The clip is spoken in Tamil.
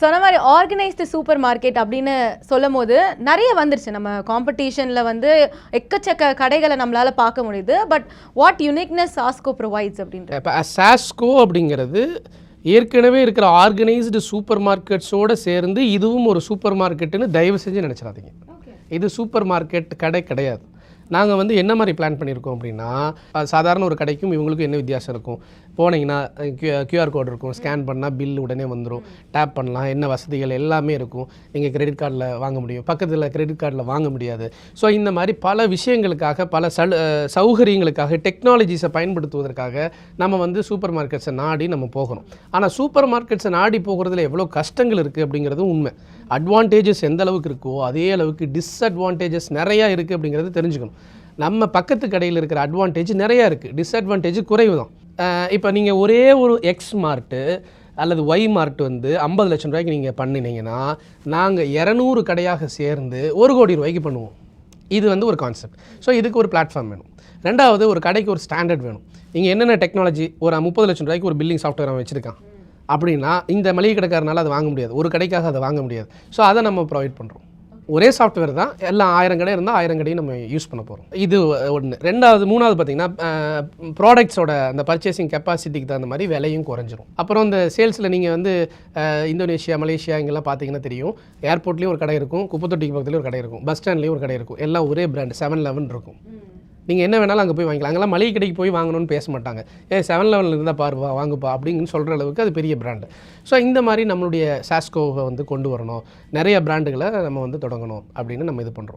சொன்ன மாதிரி ஆர்கனைஸ்டு சூப்பர் மார்க்கெட் அப்படின்னு சொல்லும் போது நிறைய வந்துருச்சு. நம்ம காம்படிஷனில் வந்து எக்கச்சக்க கடைகளை நம்மளால் பார்க்க முடியுது. பட் வாட் யூனிக்னஸ் சாஸ்கோ ப்ரொவைட்ஸ் அப்படின்ற இப்போ சாஸ்கோ அப்படிங்கிறது ஏற்கனவே இருக்கிற ஆர்கனைஸ்டு சூப்பர் மார்க்கெட்ஸோடு சேர்ந்து இதுவும் ஒரு சூப்பர் மார்க்கெட்டுன்னு தயவு செஞ்சு நினச்சிடாதீங்க. இது சூப்பர் மார்க்கெட் கடை கிடையாது. நாங்கள் வந்து என்ன மாதிரி பிளான் பண்ணியிருக்கோம் அப்படின்னா, சாதாரண ஒரு கடைக்கும் இவங்களுக்கும் என்ன வித்தியாசம் இருக்கும்? போனீங்கன்னா கியூஆர் கோட் இருக்கும், ஸ்கேன் பண்ணால் பில் உடனே வந்துடும், டேப் பண்ணலாம், என்ன வசதிகள் எல்லாமே இருக்கும். நீங்கள் கிரெடிட் கார்டில் வாங்க முடியும், பக்கத்தில் கிரெடிட் கார்டில் வாங்க முடியாது. ஸோ இந்த மாதிரி பல விஷயங்களுக்காக, பல சௌகரியங்களுக்காக, டெக்னாலஜிஸை பயன்படுத்துவதற்காக நம்ம வந்து சூப்பர் மார்க்கெட்ஸை நாடி நம்ம போகணும். ஆனால் சூப்பர் மார்க்கெட்ஸை நாடி போகிறதுல எவ்வளோ கஷ்டங்கள் இருக்குது அப்படிங்கிறது உண்மை. அட்வான்டேஜஸ் எந்த அளவுக்கு இருக்கோ அதே அளவுக்கு டிஸ்அட்வான்டேஜஸ் நிறையா இருக்குது அப்படிங்கிறது தெரிஞ்சுக்கணும். நம்ம பக்கத்து கடையில் இருக்கிற அட்வான்டேஜ் நிறையா இருக்குது, டிஸ்அட்வான்டேஜ் குறைவு தான். இப்போ நீங்கள் ஒரே ஒரு எக்ஸ் மார்ட்டு அல்லது ஒய் மார்ட் வந்து 50 லட்சம் ரூபாய்க்கு நீங்கள் பண்ணினீங்கன்னா நாங்கள் 200 கடையாக சேர்ந்து 1 கோடி ரூபாய்க்கு பண்ணுவோம். இது வந்து ஒரு கான்செப்ட். ஸோ இதுக்கு ஒரு பிளாட்ஃபார்ம் வேணும். ரெண்டாவது, ஒரு கடைக்கு ஒரு ஸ்டாண்டர்ட் வேணும். இங்கே என்னென்ன டெக்னாலஜி, ஒரு 30 லட்சம் ரூபாய்க்கு ஒரு பில்லிங் சாஃப்ட்வேர் அவன் வச்சுருக்கான் அப்படின்னா இந்த மளிகை கடைக்காரனால அதை வாங்க முடியாது, ஒரு கடைக்காக அதை வாங்க முடியாது. ஸோ அதை நம்ம ப்ரொவைட் பண்ணுறோம். ஒரே சாஃப்ட்வேர் தான், எல்லாம் 1000 கடை இருந்தால் 1000 கடையும் நம்ம யூஸ் பண்ண போகிறோம். இது ஒன்று. ரெண்டாவது, மூணாவது பார்த்திங்கன்னா ப்ராடக்ட்ஸோட அந்த பர்ச்சேசிங் கெப்பாசிட்டிக்கு தகுந்த மாதிரி விலையும் குறைஞ்சிரும். அப்புறம் இந்த சேல்ஸில் நீங்கள் வந்து இந்தோனேஷியா, மலேசியா இங்கெல்லாம் பார்த்தீங்கன்னா தெரியும், ஏர்போர்ட்லேயும் ஒரு கடை இருக்கும், குப்பத்தொட்டிக்கு பக்கத்துலேயும் ஒரு கடை இருக்கும், பஸ் ஸ்டாண்ட்லேயும் ஒரு கடை இருக்கும், எல்லாம் ஒரே பிராண்ட் 7-Eleven இருக்கும். நீங்கள் என்ன வேணாலும் அங்கே போய் வாங்கிக்கலாம். அங்கெல்லாம் மளிகை கடைக்கு போய் வாங்கணும்னு பேச மாட்டாங்க. 7-Eleven இருந்தால் பாருவா வாங்குப்பா அப்படின்னு சொல்கிற அளவுக்கு அது பெரிய பிராண்டு. ஸோ இந்த மாதிரி நம்மளுடைய சாஸ்கோவை வந்து கொண்டு வரணும், நிறைய பிராண்டுகளை நம்ம வந்து தொடங்கணும் அப்படின்னு நம்ம இது பண்ணுறோம்.